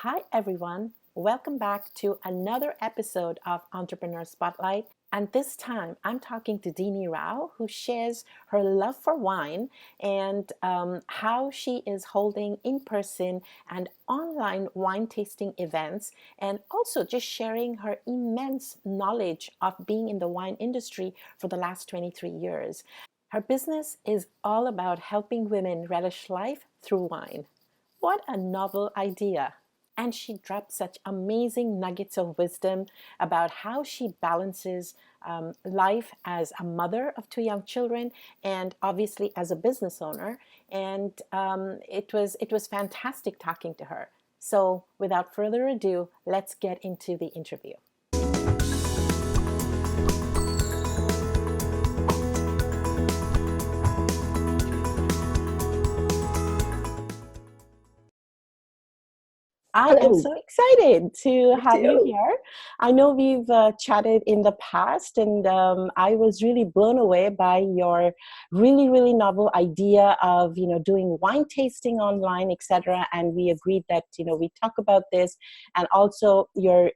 Hi, everyone. Welcome back to another episode of Entrepreneur Spotlight. And this time I'm talking to Dini Rao, who shares her love for wine and how she is holding in person and online wine tasting events, and also just sharing her immense knowledge of being in the wine industry for the last 23 years. Her business is all about helping women relish life through wine. What a novel idea! And she dropped such amazing nuggets of wisdom about how she balances life as a mother of two young children and obviously as a business owner. And it was fantastic talking to her. So without further ado, let's get into the interview. I am Hello. so excited to Me have you too. here. I know we've chatted in the past, and I was really blown away by your really, really novel idea of doing wine tasting online, etc. And we agreed that we talk about this, and also you're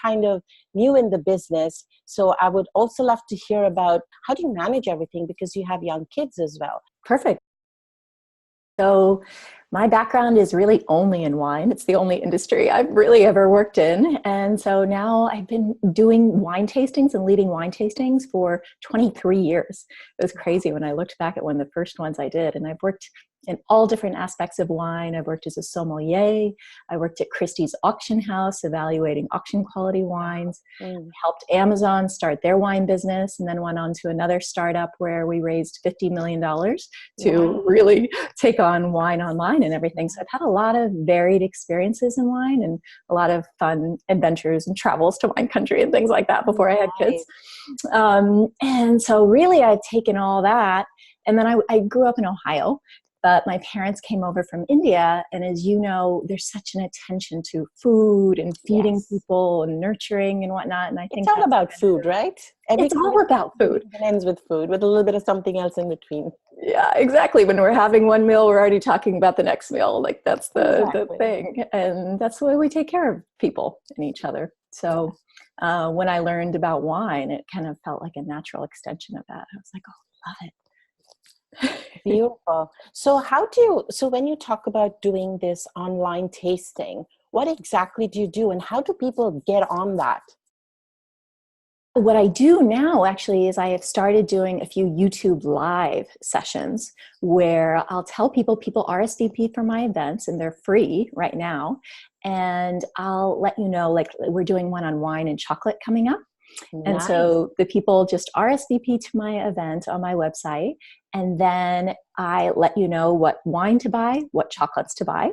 kind of new in the business, so I would also love to hear about how do you manage everything because you have young kids as well. Perfect. So my background is really only in wine. It's the only industry I've really ever worked in. And so now I've been doing wine tastings and leading wine tastings for 23 years. It was crazy when I looked back at one of the first ones I did. And I've worked in all different aspects of wine. I've worked as a sommelier. I worked at Christie's auction house, evaluating auction quality wines. Mm. Helped Amazon start their wine business, and then went on to another startup where we raised $50 million to Wow. really take on wine online and everything. So I've had a lot of varied experiences in wine and a lot of fun adventures and travels to wine country and things like that before I had Right. kids. And so really I've taken all that. And then I grew up in Ohio, but my parents came over from India. And as you know, there's such an attention to food and feeding Yes. people and nurturing and whatnot. And I It's think all that's about food, right? it's Everything all about food. begins and ends with food, with a little bit of something else in between. Yeah, exactly. When we're having one meal, we're already talking about the next meal. Like that's the Exactly. thing. And that's the way we take care of people and each other. Yeah. So when I learned about wine, it kind of felt like a natural extension of that. I was like, oh, love it. Beautiful. So when you talk about doing this online tasting, what exactly do you do and how do people get on that? What I do now actually is I have started doing a few YouTube live sessions where I'll tell people RSVP for my events and they're free right now. And I'll let you know, like we're doing one on wine and chocolate coming up. And Nice. so the people just RSVP to my event on my website. And then I let you know what wine to buy, what chocolates to buy.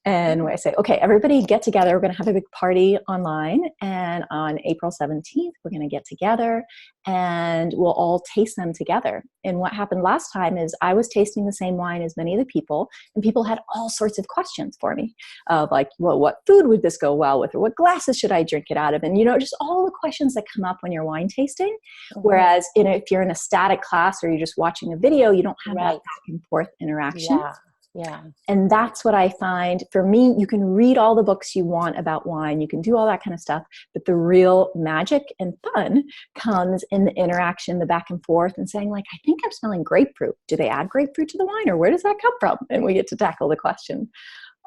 And I say, okay, everybody get together. We're going to have a big party online. And on April 17th, we're going to get together and we'll all taste them together. And what happened last time is I was tasting the same wine as many of the people, and people had all sorts of questions for me of like, well, what food would this go well with? Or what glasses should I drink it out of? And, just all the questions that come up when you're wine tasting. Mhm. Whereas if you're in a static class or you're just watching a video, you don't have that Right. back and forth interaction. Yeah. Yeah. And that's what I find for me. You can read all the books you want about wine. You can do all that kind of stuff. But the real magic and fun comes in the interaction, the back and forth, and saying, like, I think I'm smelling grapefruit. Do they add grapefruit to the wine, or where does that come from? And we get to tackle the question.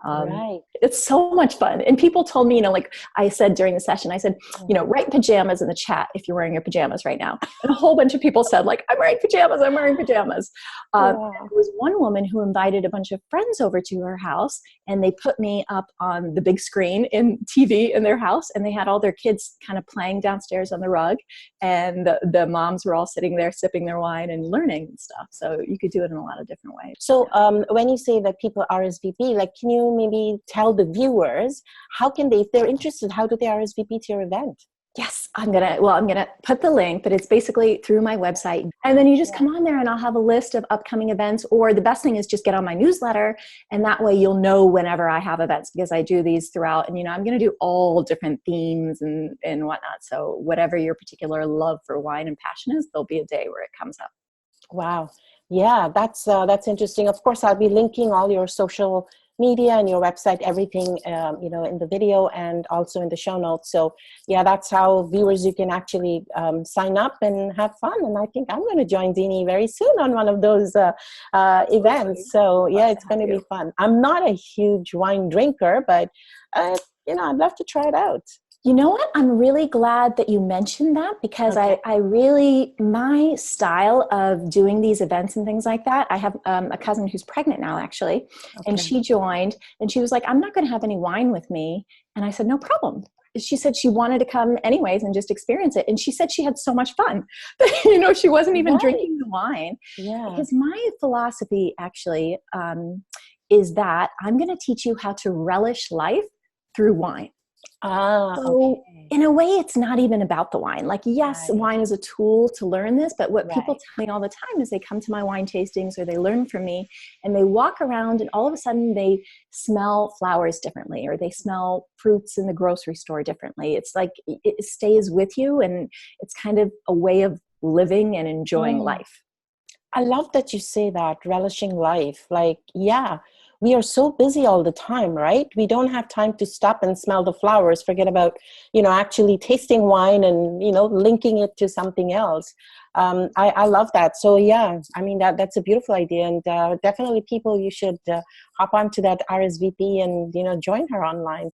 Right. It's so much fun. And people told me, like I said during the session, I said, write pajamas in the chat if you're wearing your pajamas right now. And a whole bunch of people said, like, I'm wearing pajamas, I'm wearing pajamas. There Wow. was one woman who invited a bunch of friends over to her house, and they put me up on the big screen in TV in their house, and they had all their kids kind of playing downstairs on the rug. And the moms were all sitting there sipping their wine and learning and stuff. So you could do it in a lot of different ways. So when you say that people RSVP, like, can you maybe tell the viewers how can they, if they're interested, how do they RSVP to your event? Yes, I'm gonna put the link, but it's basically through my website. And then you just come on there and I'll have a list of upcoming events, or the best thing is just get on my newsletter. And that way you'll know whenever I have events, because I do these throughout, and I'm going to do all different themes and whatnot. So whatever your particular love for wine and passion is, there'll be a day where it comes up. Wow. Yeah, that's interesting. Of course, I'll be linking all your social media and your website, everything, in the video and also in the show notes. So yeah, that's how viewers, you can actually sign up and have fun. And I think I'm going to join Dini very soon on one of those events. So yeah, it's going to be fun. I'm not a huge wine drinker, but I'd love to try it out. You know what? I'm really glad that you mentioned that, because Okay. I really, my style of doing these events and things like that, I have a cousin who's pregnant now, actually, and she joined, and she was like, I'm not going to have any wine with me. And I said, no problem. She said she wanted to come anyways and just experience it. And she said she had so much fun that, she wasn't even drinking the wine. Yeah. Because my philosophy actually is that I'm going to teach you how to relish life through wine. So in a way, it's not even about the wine. Like, yes, wine is a tool to learn this, but what people tell me all the time is they come to my wine tastings or they learn from me and they walk around and all of a sudden they smell flowers differently, or they smell fruits in the grocery store differently. It's like it stays with you, and it's kind of a way of living and enjoying life. I love that you say that, relishing life. Like, yeah, we are so busy all the time, right? We don't have time to stop and smell the flowers, forget about, actually tasting wine and, linking it to something else. I love that. So yeah, I mean, that's a beautiful idea. And definitely people, you should hop onto that RSVP and, join her online.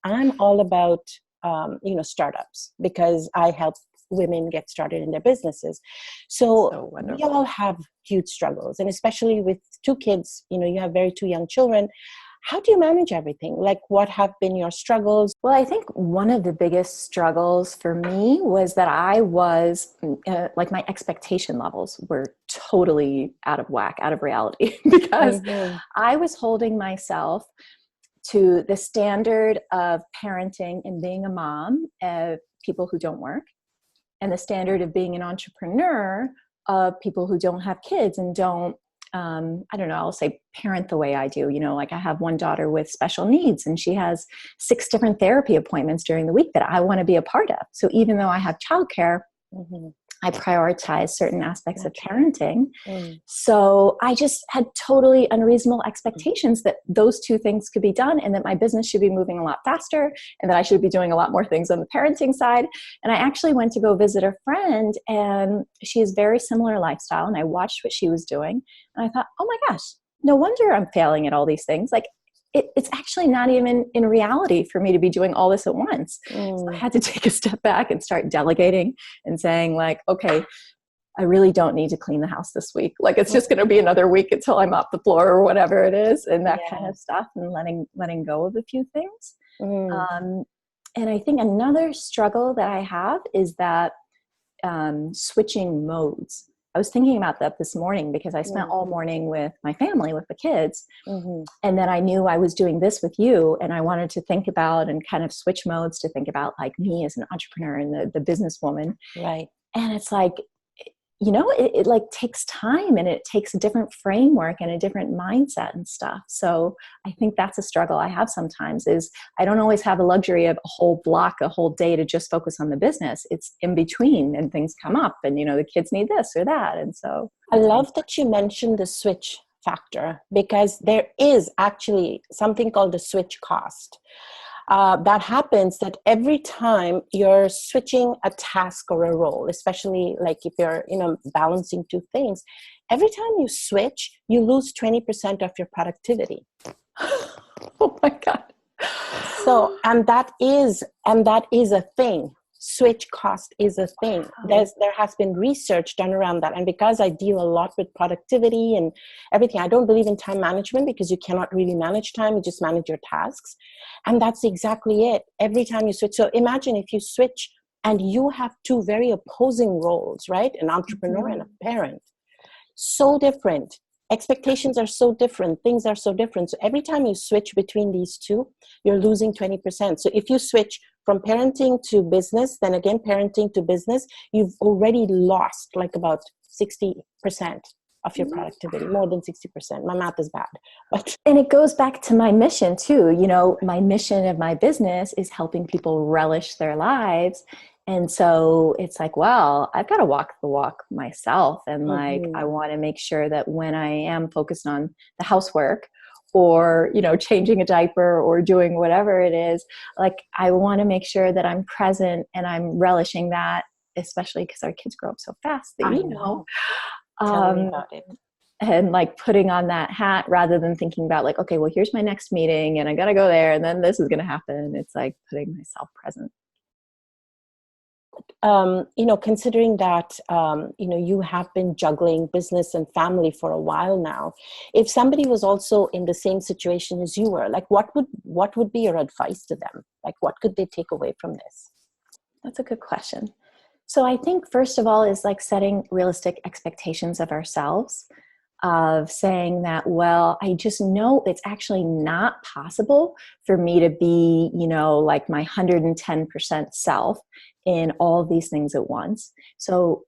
I'm all about, startups, because I help women get started in their businesses. So we all have huge struggles, and especially with two kids, you have two young children. How do you manage everything? Like, what have been your struggles? Well, I think one of the biggest struggles for me was that I was like, my expectation levels were totally out of whack, out of reality, because I was holding myself to the standard of parenting and being a mom of people who don't work, and the standard of being an entrepreneur of people who don't have kids and don't, I don't know, I'll say parent the way I do. Like, I have one daughter with special needs, and she has 6 different therapy appointments during the week that I want to be a part of. So even though I have childcare, I prioritize certain aspects of parenting. So I just had totally unreasonable expectations that those 2 things could be done, and that my business should be moving a lot faster, and that I should be doing a lot more things on the parenting side. And I actually went to go visit a friend, and she has very similar lifestyle, and I watched what she was doing, and I thought, oh my gosh, no wonder I'm failing at all these things. Like, it's actually not even in reality for me to be doing all this at once. So I had to take a step back and start delegating and saying, like, okay, I really don't need to clean the house this week. Like, it's just going to be another week until I'm off the floor or whatever it is, and that kind of stuff, and letting go of a few things. And I think another struggle that I have is that switching modes. I was thinking about that this morning, because I spent all morning with my family, with the kids. And then I knew I was doing this with you, and I wanted to think about and kind of switch modes to think about, like, me as an entrepreneur and the businesswoman. Right. And it's like, it like takes time, and it takes a different framework and a different mindset and stuff. So I think that's a struggle I have sometimes, is I don't always have the luxury of a whole block, a whole day to just focus on the business. It's in between, and things come up, and, the kids need this or that. And so I love that you mentioned the switch factor, because there is actually something called the switch cost. That happens that every time you're switching a task or a role, especially like if you're, balancing 2 things, every time you switch, you lose 20% of your productivity. Oh my God. So, and that is a thing. Switch cost is a thing. There has been research done around that. And because I deal a lot with productivity and everything, I don't believe in time management, because you cannot really manage time. You just manage your tasks. And that's exactly it. Every time you switch. So imagine if you switch and you have 2 very opposing roles, right? An entrepreneur and a parent. So different. Expectations are so different. Things are so different. So every time you switch between these 2, you're losing 20%. So if you switch from parenting to business, then again, parenting to business, you've already lost like about 60% of your productivity, more than 60%. My math is bad. And it goes back to my mission too. My mission of my business is helping people relish their lives. And so it's like, well, I've got to walk the walk myself. And like, I want to make sure that when I am focused on the housework, or, you know, changing a diaper or doing whatever it is, like I want to make sure that I'm present and I'm relishing that, especially because our kids grow up so fast that, I you know, know. Tell me about it. and like putting on that hat rather than thinking about like, okay, well, here's my next meeting and I got to go there and then this is going to happen. It's like putting myself present. Considering that, you have been juggling business and family for a while now, if somebody was also in the same situation as you were, like what would be your advice to them? Like, what could they take away from this? That's a good question. So I think first of all is like setting realistic expectations of ourselves, of saying that, well, I just know it's actually not possible for me to be, you know, like my 110% self in all of these things at once. So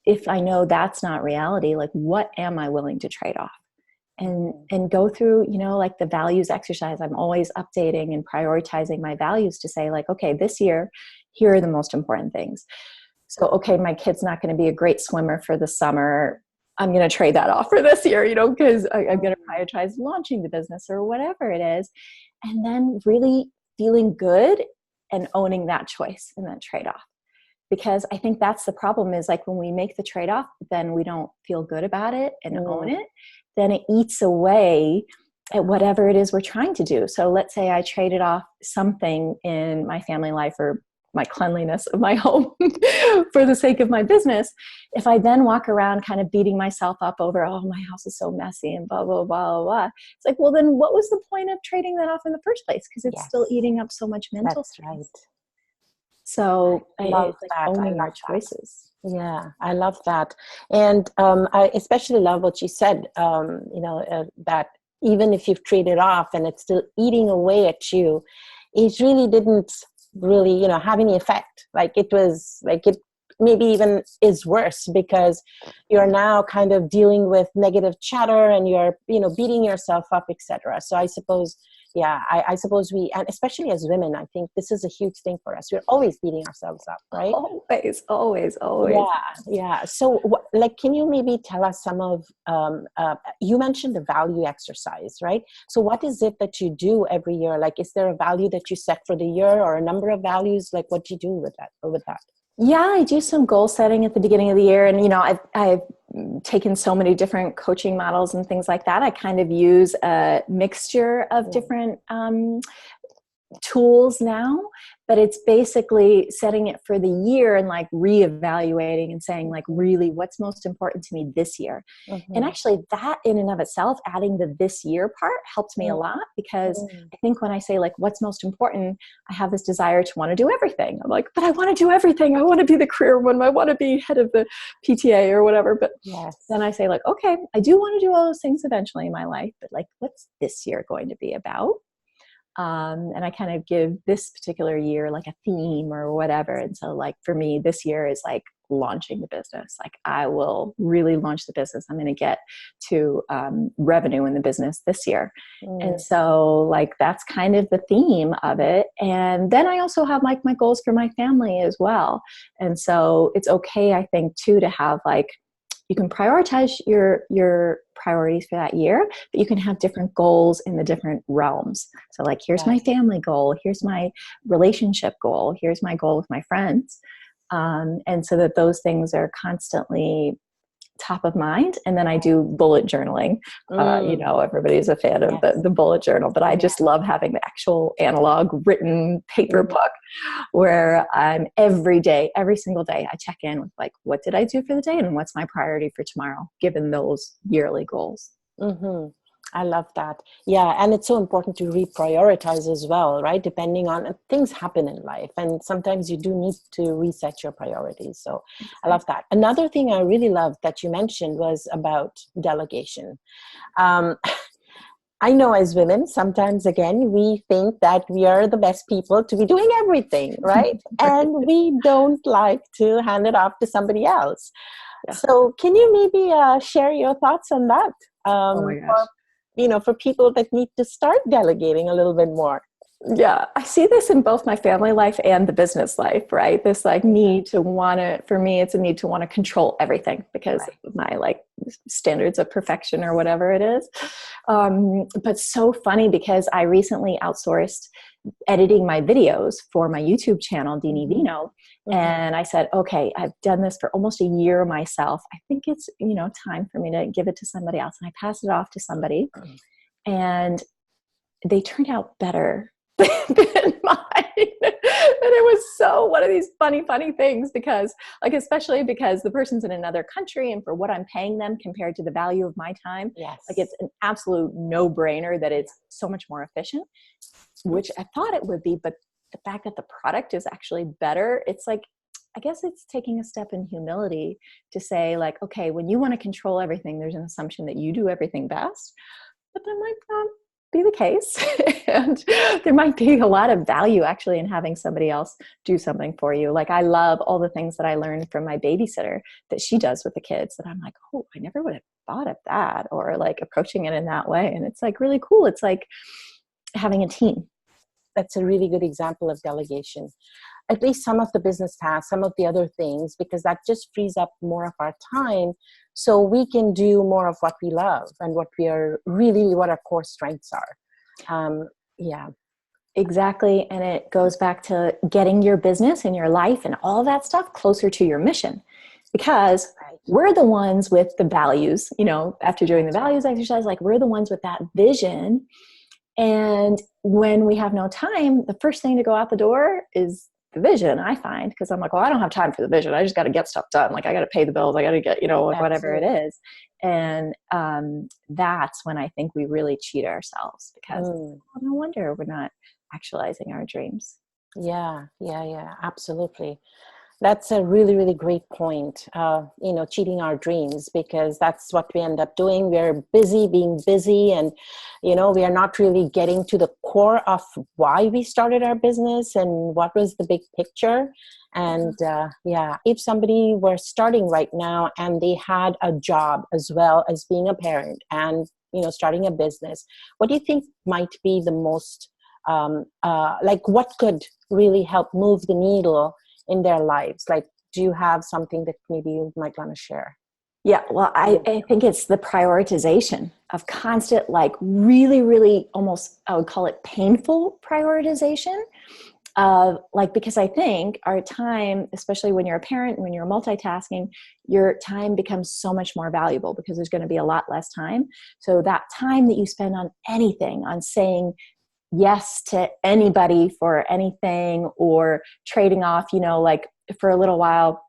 if I know that's not reality, like what am I willing to trade off? And go through, you know, like the values exercise. I'm always updating and prioritizing my values to say like, okay, this year, here are the most important things. So, okay, my kid's not going to be a great swimmer for the summer. I'm going to trade that off for this year, you know, because I'm going to prioritize launching the business or whatever it is. And then really feeling good and owning that choice and that trade-off. Because I think that's the problem is like when we make the trade-off, then we don't feel good about it and own it, then it eats away at whatever it is we're trying to do. So let's say I traded off something in my family life or my cleanliness of my home for the sake of my business. If I then walk around kind of beating myself up over, oh, my house is so messy and blah, blah, blah, blah, blah. It's like, well, then what was the point of trading that off in the first place? Because it's still Yes, eating up so much mental that's space. right. So Love it's like that. I owning love our that. choices. Yeah, I love that. And I especially love what you said, that even if you've traded off and it's still eating away at you, it really didn't really, have any effect. Like it was like it maybe even is worse because you're now kind of dealing with negative chatter and you're, beating yourself up, etc. So I suppose, yeah, I suppose and especially as women, I think this is a huge thing for us. We're always beating ourselves up, right? Always, always, always. Yeah, yeah. So, like, can you maybe tell us some of, you mentioned the value exercise, right? So what is it that you do every year? Like, is there a value that you set for the year or a number of values? Like, what do you do with that? Yeah, I do some goal setting at the beginning of the year. And, I've taken so many different coaching models and things like that. I kind of use a mixture of different tools now, but it's basically setting it for the year and like reevaluating and saying like really what's most important to me this year. And actually that in and of itself, adding the this year part helped me a lot because I think when I say like what's most important, I have this desire to want to do everything. I'm like, but I want to do everything. I want to be the career woman. I want to be head of the PTA or whatever. But then I say like, okay, I do want to do all those things eventually in my life, but like what's this year going to be about? And I kind of give this particular year like a theme or whatever. And so like for me, this year is like launching the business. Like I will really launch the business. I'm going to get to revenue in the business this year. And so like that's kind of the theme of it. And then I also have like my goals for my family as well. And so it's okay, I think, too, to have like, you can prioritize your priorities for that year, but you can have different goals in the different realms. So like, here's my family goal. Here's my relationship goal. Here's my goal with my friends. And so that those things are constantly top of mind. And then I do bullet journaling. Everybody's a fan of the bullet journal, but I just love having the actual analog written paper book where I'm every day, every single day, I check in with like, what did I do for the day? And what's my priority for tomorrow, given those yearly goals. I love that. Yeah. And it's so important to reprioritize as well, right? Depending on things happen in life. And sometimes you do need to reset your priorities. So I love that. Another thing I really loved that you mentioned was about delegation. I know as women, sometimes again, we think that we are the best people to be doing everything, right? And we don't like to hand it off to somebody else. Yeah. So can you maybe share your thoughts on that? Oh my gosh. For people that need to start delegating a little bit more. Yeah, I see this in both my family life and the business life, right? This like need to want to, for me, it's a need to want to control everything because Right. of my like standards of perfection or whatever it is. But so funny because I recently outsourced editing my videos for my YouTube channel, Dini Mm-hmm. Vino. Mm-hmm. And I said, okay, I've done this for almost a year myself. I think it's, time for me to give it to somebody else. And I passed it off to somebody and they turned out better than mine. And it was so one of these funny things because like, especially because the person's in another country and for what I'm paying them compared to the value of my time, like Yes. it's an absolute no brainer that it's so much more efficient, which I thought it would be, but the fact that the product is actually better, it's like, I guess it's taking a step in humility to say like, okay, when you want to control everything, there's an assumption that you do everything best, but that might not be the case. And there might be a lot of value actually in having somebody else do something for you. Like I love all the things that I learned from my babysitter that she does with the kids that I'm like, oh, I never would have thought of that or like approaching it in that way. And it's like really cool. It's like having a team. That's a really good example of delegation. At least some of the business tasks, some of the other things, because that just frees up more of our time so we can do more of what we love and what we are really, what our core strengths are. Yeah. Exactly. And it goes back to getting your business and your life and all that stuff closer to your mission because Right. we're the ones with the values, after doing the values exercise, like we're the ones with that vision. And when we have no time, the first thing to go out the door is the vision, I find, because I'm like, well, I don't have time for the vision. I just got to get stuff done. Like I got to pay the bills. I got to get, like whatever it Absolutely. is. And that's when I think we really cheat ourselves because no wonder we're not actualizing our dreams. Yeah, absolutely. That's a really, really great point. Cheating our dreams because that's what we end up doing. We're busy being busy and, we are not really getting to the core of why we started our business and what was the big picture. And if somebody were starting right now and they had a job as well as being a parent and, starting a business, what do you think might be the most, what could really help move the needle in their lives? Like, do you have something that maybe you might want to share? Yeah, well, I think it's the prioritization of constant, like really almost, I would call it painful prioritization of like, because I think our time, especially when you're a parent, when you're multitasking, your time becomes so much more valuable because there's going to be a lot less time. So that time that you spend on anything, on saying yes to anybody for anything or trading off, like for a little while,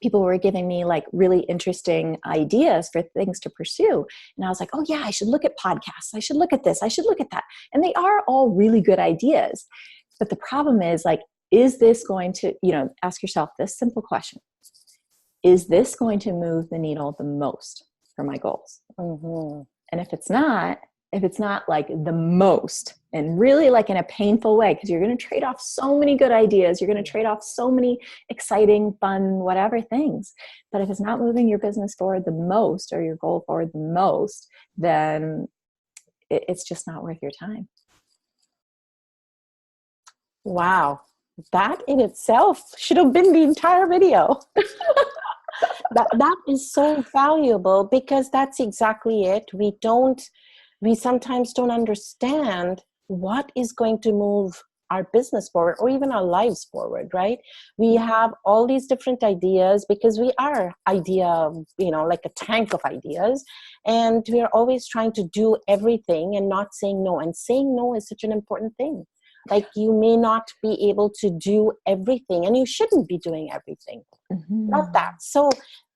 people were giving me like really interesting ideas for things to pursue. And I was like, oh yeah, I should look at podcasts. I should look at this. I should look at that. And they are all really good ideas. But the problem is like, is this going to, ask yourself this simple question. Is this going to move the needle the most for my goals? Mm-hmm. And if it's not like the most and really like in a painful way, because you're going to trade off so many good ideas, you're going to trade off so many exciting, fun, whatever things. But if it's not moving your business forward the most or your goal forward the most, then it's just not worth your time. Wow. That in itself should have been the entire video. That is so valuable because that's exactly it. We sometimes don't understand what is going to move our business forward or even our lives forward, right? We have all these different ideas because we are like a tank of ideas, and we are always trying to do everything and not saying no. And saying no is such an important thing. Like you may not be able to do everything and you shouldn't be doing everything. Love that. So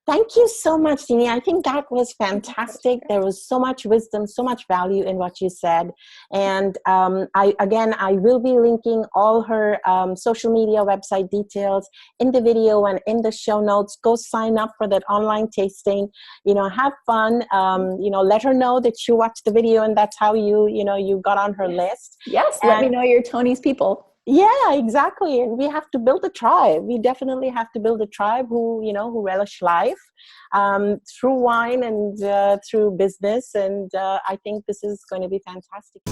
thank you so much, Dini. I think that was fantastic. There was so much wisdom, so much value in what you said. And I will be linking all her social media website details in the video and in the show notes. Go sign up for that online tasting. Have fun. Let her know that you watched the video and that's how you got on her list. Yes, let me know your Tony's people. Yeah, exactly. And we have to build a tribe. We definitely have to build a tribe who relish life through wine and through business. And I think this is going to be fantastic.